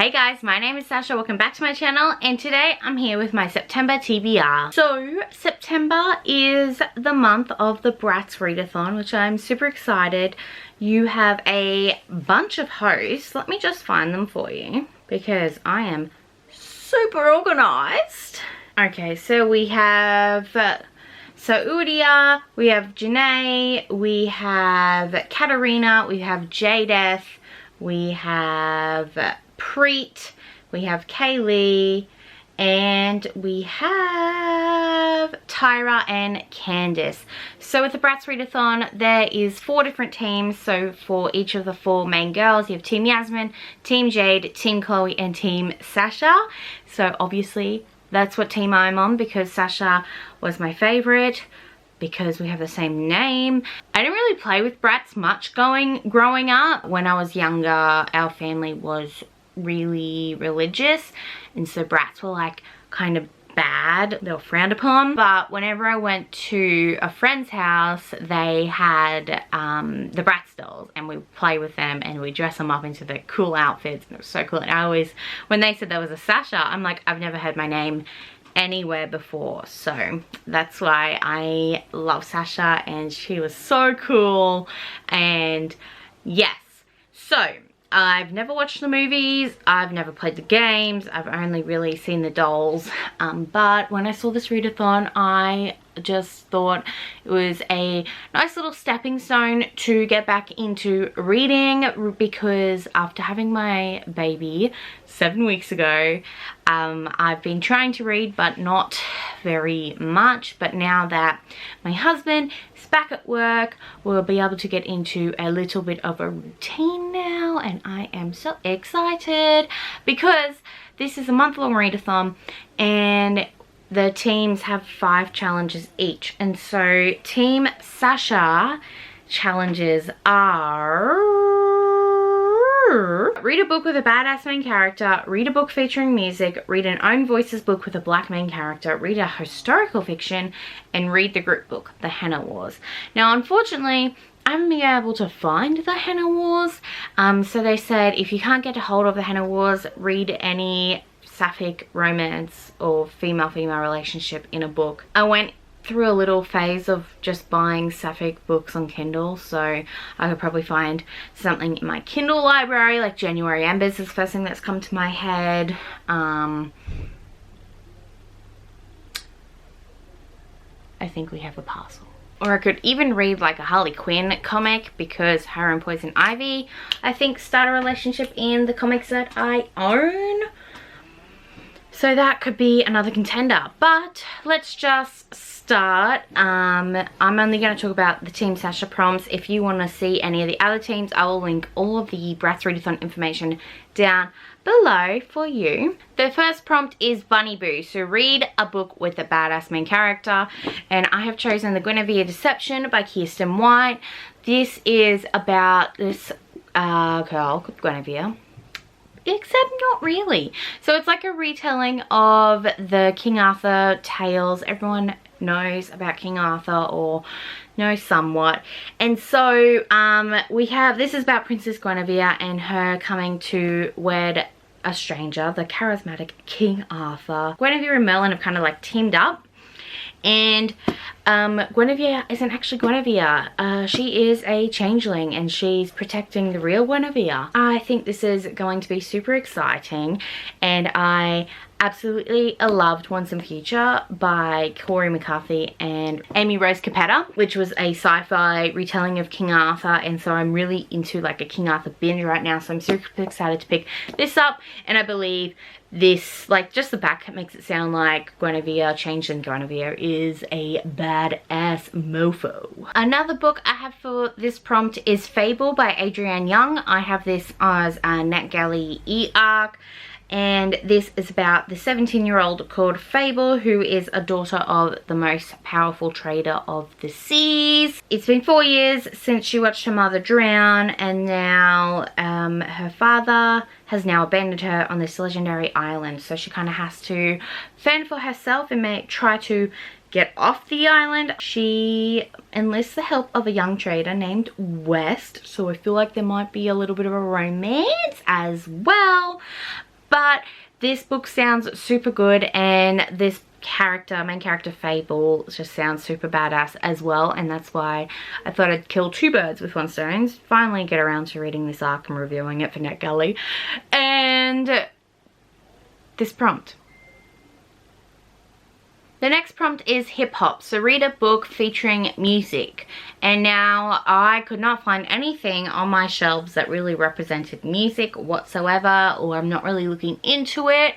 Hey guys, my name is Sasha, welcome back to my channel, and today I'm here with my September TBR. So September is the month of the BRATZ readathon, which I'm super excited. You have a bunch of hosts. Let me just find them for you because I am super organized. Okay, so we have Udia, we have Janae, we have Katarina, we have Jadeth, we have Preet, we have Kaylee, and we have Tyra and Candice. So with the BRATZ readathon, there is 4 different teams. So for each of the 4 main girls, you have Team Yasmin, Team Jade, Team Chloe, and Team Sasha. So obviously that's what team I'm on because Sasha was my favorite, because we have the same name. I didn't really play with BRATZ much growing up. When I was younger, our family was really religious, and so BRATZ were like kind of bad. They were frowned upon. But whenever I went to a friend's house, they had the BRATZ dolls, and we play with them and we dress them up into the cool outfits, and it was so cool. And I always, when they said there was a Sasha, I'm like, I've never heard my name anywhere before, so that's why I love Sasha, and she was so cool. And yes, so I've never watched the movies, I've never played the games, I've only really seen the dolls, but when I saw this readathon, I just thought it was a nice little stepping stone to get back into reading, because after having my baby 7 weeks ago, I've been trying to read but not very much. But now that my husband is back at work, we'll be able to get into a little bit of a routine now, and I am so excited because this is a month-long readathon and the teams have 5 challenges each. And so Team Sasha challenges are: read a book with a badass main character, read a book featuring music, read an own voices book with a black main character, read a historical fiction, and read the group book, The Henna Wars. Now unfortunately, I haven't been able to find the Henna Wars, so they said if you can't get a hold of the Henna Wars, read any sapphic romance or female-female relationship in a book. I went through a little phase of just buying sapphic books on Kindle, so I could probably find something in my Kindle library, like January Embers is the first thing that's come to my head. I think we have a parcel. Or I could even read like a Harley Quinn comic, because her and Poison Ivy, I think, start a relationship in the comics that I own. So that could be another contender. But let's just start. I'm only going to talk about the Team Sasha prompts. If you want to see any of the other teams, I will link all of the BRATZ readathon information down below for you. The first prompt is Bunny Boo. So read a book with a badass main character. And I have chosen The Guinevere Deception by Kirsten White. This is about this girl called Guinevere, except not really. So it's like a retelling of the King Arthur tales. Everyone knows about King Arthur, or knows somewhat. And so we have, this is about Princess Guinevere and her coming to wed a stranger, the charismatic King Arthur. Guinevere and Merlin have kind of like teamed up. And Guinevere isn't actually Guinevere. She is a changeling, and she's protecting the real Guinevere. I think this is going to be super exciting, and I absolutely loved Once and Future by Corey McCarthy and Amy Rose Capetta, which was a sci-fi retelling of King Arthur. And so I'm really into like a King Arthur binge right now, so I'm super excited to pick this up. And I believe this, like, just the back makes it sound like Guinevere, changeling Guinevere, is a badass mofo. Another book I have for this prompt is Fable by Adrienne Young. I have this as a NetGalley e-arc, and this is about the 17-year-old called Fable, who is a daughter of the most powerful trader of the seas. It's been 4 years since she watched her mother drown, and now her father has now abandoned her on this legendary island. So she kind of has to fend for herself and may try to get off the island. She enlists the help of a young trader named West, so I feel like there might be a little bit of a romance as well. this book sounds super good, and this main character Fable just sounds super badass as well, and that's why I thought I'd kill two birds with one stone. Finally get around to reading this arc and reviewing it for NetGalley. And this prompt. The next prompt is hip hop. So read a book featuring music. And now I could not find anything on my shelves that really represented music whatsoever, or I'm not really looking into it.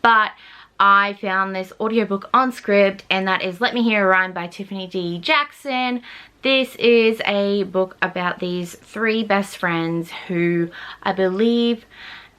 But I found this audiobook on Scribd, and that is Let Me Hear a Rhyme by Tiffany D. Jackson. This is a book about these three best friends who I believe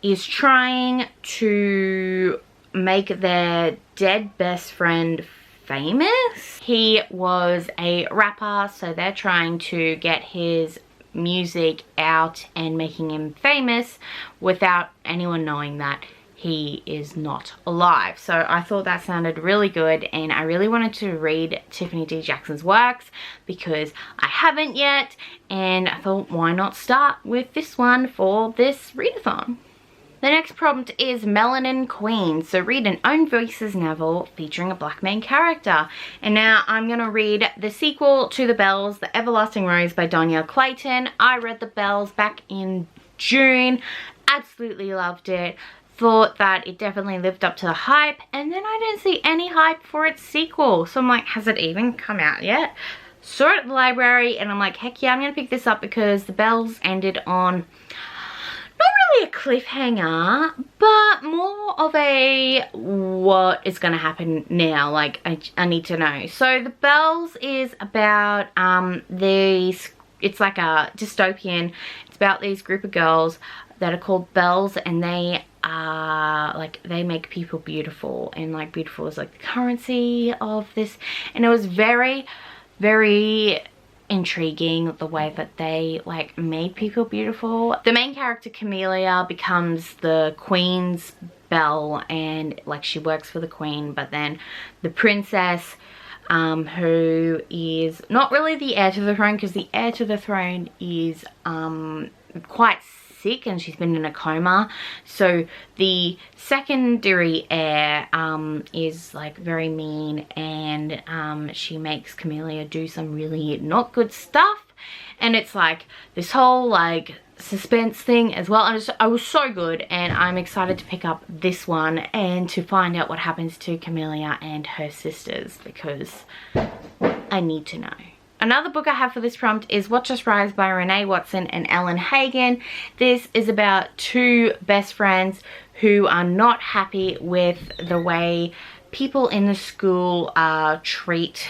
is trying to make their dead best friend famous. He was a rapper, so they're trying to get his music out and making him famous without anyone knowing that he is not alive. So I thought that sounded really good, and I really wanted to read Tiffany D. Jackson's works because I haven't yet, and I thought, why not start with this one for this readathon. The next prompt is Melanin Queen. So read an own voices novel featuring a black main character. And now I'm going to read the sequel to The Bells, The Everlasting Rose by Donielle Clayton. I read The Bells back in June. Absolutely loved it. Thought that it definitely lived up to the hype, and then I didn't see any hype for its sequel. So I'm like, has it even come out yet? Saw it at the library, and I'm like, heck yeah, I'm going to pick this up because The Bells ended on not really a cliffhanger, but more of a what is going to happen now, like I need to know. So The Bells is about it's like a dystopian. It's about these group of girls that are called Bells, and they they make people beautiful, and like beautiful is like the currency of this. And it was very, very intriguing the way that they like made people beautiful. The main character Camellia becomes the queen's belle, and like she works for the queen, but then the princess who is not really the heir to the throne, because the heir to the throne is quite sick and she's been in a coma. So the secondary heir is like very mean, and she makes Camellia do some really not good stuff, and it's like this whole like suspense thing as well. And I was so good, and I'm excited to pick up this one and to find out what happens to Camellia and her sisters, because I need to know. Another book I have for this prompt is What Just Rise by Renee Watson and Ellen Hagen. This is about two best friends who are not happy with the way people in the school treat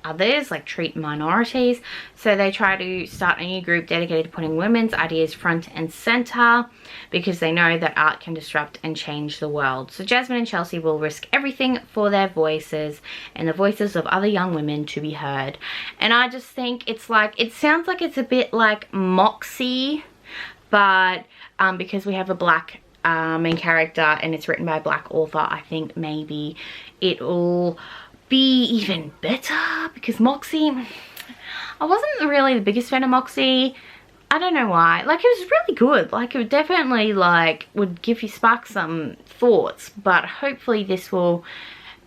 others, like treat minorities. So they try to start a new group dedicated to putting women's ideas front and center, because they know that art can disrupt and change the world. So Jasmine and Chelsea will risk everything for their voices and the voices of other young women to be heard. And I just think it's like, it sounds like it's a bit like Moxie, but because we have a black main character and it's written by a black author, I think maybe it'll be even better, because Moxie, I wasn't really the biggest fan of Moxie. I don't know why. Like, it was really good. Like, it would definitely like would give you spark some thoughts, but hopefully this will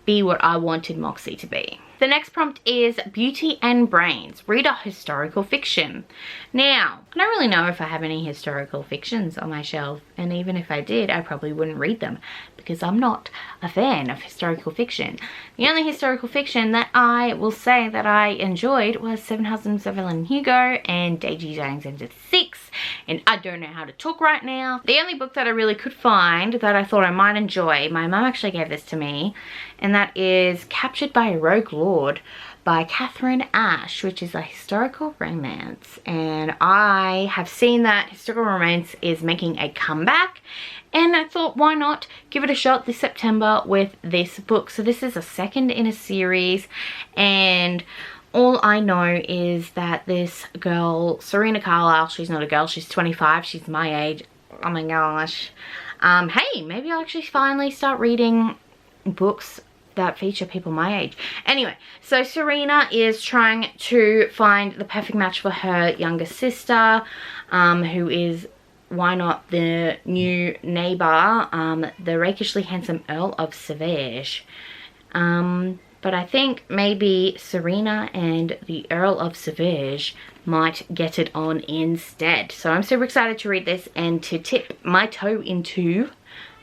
be what I wanted Moxie to be. The next prompt is Beauty and Brains. Read a historical fiction. Now, I don't really know if I have any historical fictions on my shelf, and even if I did, I probably wouldn't read them because I'm not a fan of historical fiction. The only historical fiction that I will say that I enjoyed was Seven Husbands of Evelyn Hugo and Daisy Jones and the Six, and I don't know how to talk right now. The only book that I really could find that I thought I might enjoy, my mum actually gave this to me, and that is Captured by a Rogue Lord by Catherine Ash, which is a historical romance. And I have seen that historical romance is making a comeback, and I thought, why not give it a shot this September with this book. So this is a second in a series, and all I know is that this girl, Serena Carlisle, she's not a girl, she's 25, she's my age. Oh my gosh. Hey, maybe I'll actually finally start reading books that feature people my age. Anyway, so Serena is trying to find the perfect match for her younger sister, who is why not the new neighbour, the rakishly handsome Earl of Savage. But I think maybe Serena and the Earl of Savage might get it on instead. So I'm super excited to read this and to tip my toe into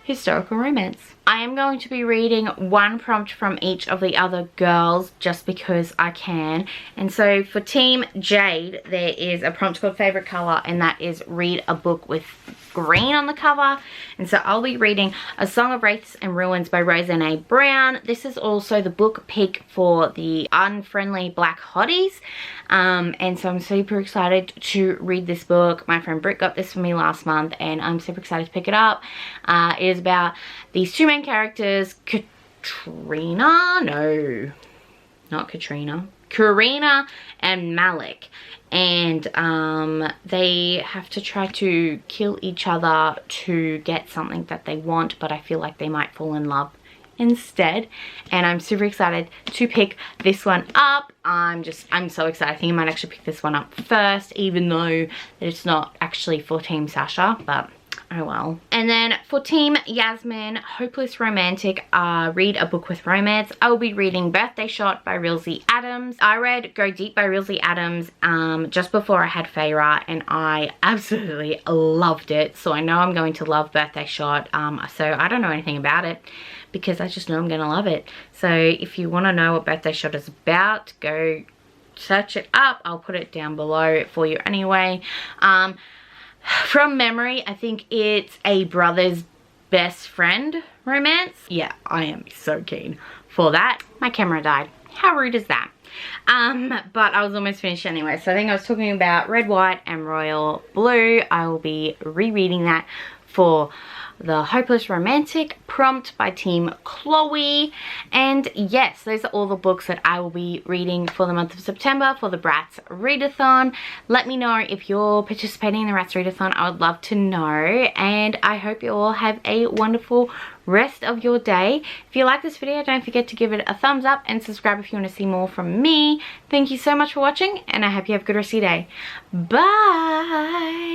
historical romance. I am going to be reading one prompt from each of the other girls just because I can. And so for Team Jade, there is a prompt called Favorite Color, and that is read a book with green on the cover. And so I'll be reading A Song of Wraiths and Ruins by Rosanna Brown. This is also the book pick for the Unfriendly Black Hotties. And so I'm super excited to read this book. My friend Britt got this for me last month and I'm super excited to pick it up. It is about these two main characters, Karina and Malik, and they have to try to kill each other to get something that they want, but I feel like they might fall in love instead. And I'm super excited to pick this one up. I'm so excited. I think I might actually pick this one up first, even though it's not actually for Team Sasha, but oh well. And then for Team Yasmin, Hopeless Romantic, read a book with romance. I will be reading Birthday Shot by Rilsey Adams. I read Go Deep by Rilsey Adams just before I had Feyre, and I absolutely loved it. So I know I'm going to love Birthday Shot. So I don't know anything about it because I just know I'm gonna love it. So if you want to know what Birthday Shot is about, go search it up. I'll put it down below for you anyway. From memory, I think it's a brother's best friend romance. Yeah, I am so keen for that. My camera died. How rude is that? But I was almost finished anyway. So I think I was talking about Red, White and Royal Blue. I will be rereading that for the Hopeless Romantic prompt by Team Chloe. And yes, those are all the books that I will be reading for the month of September for the BRATZ readathon. Let me know if you're participating in the BRATZ readathon. I would love to know, and I hope you all have a wonderful rest of your day. If you like this video, don't forget to give it a thumbs up and subscribe if you want to see more from me. Thank you so much for watching, and I hope you have a good rest of your day. Bye!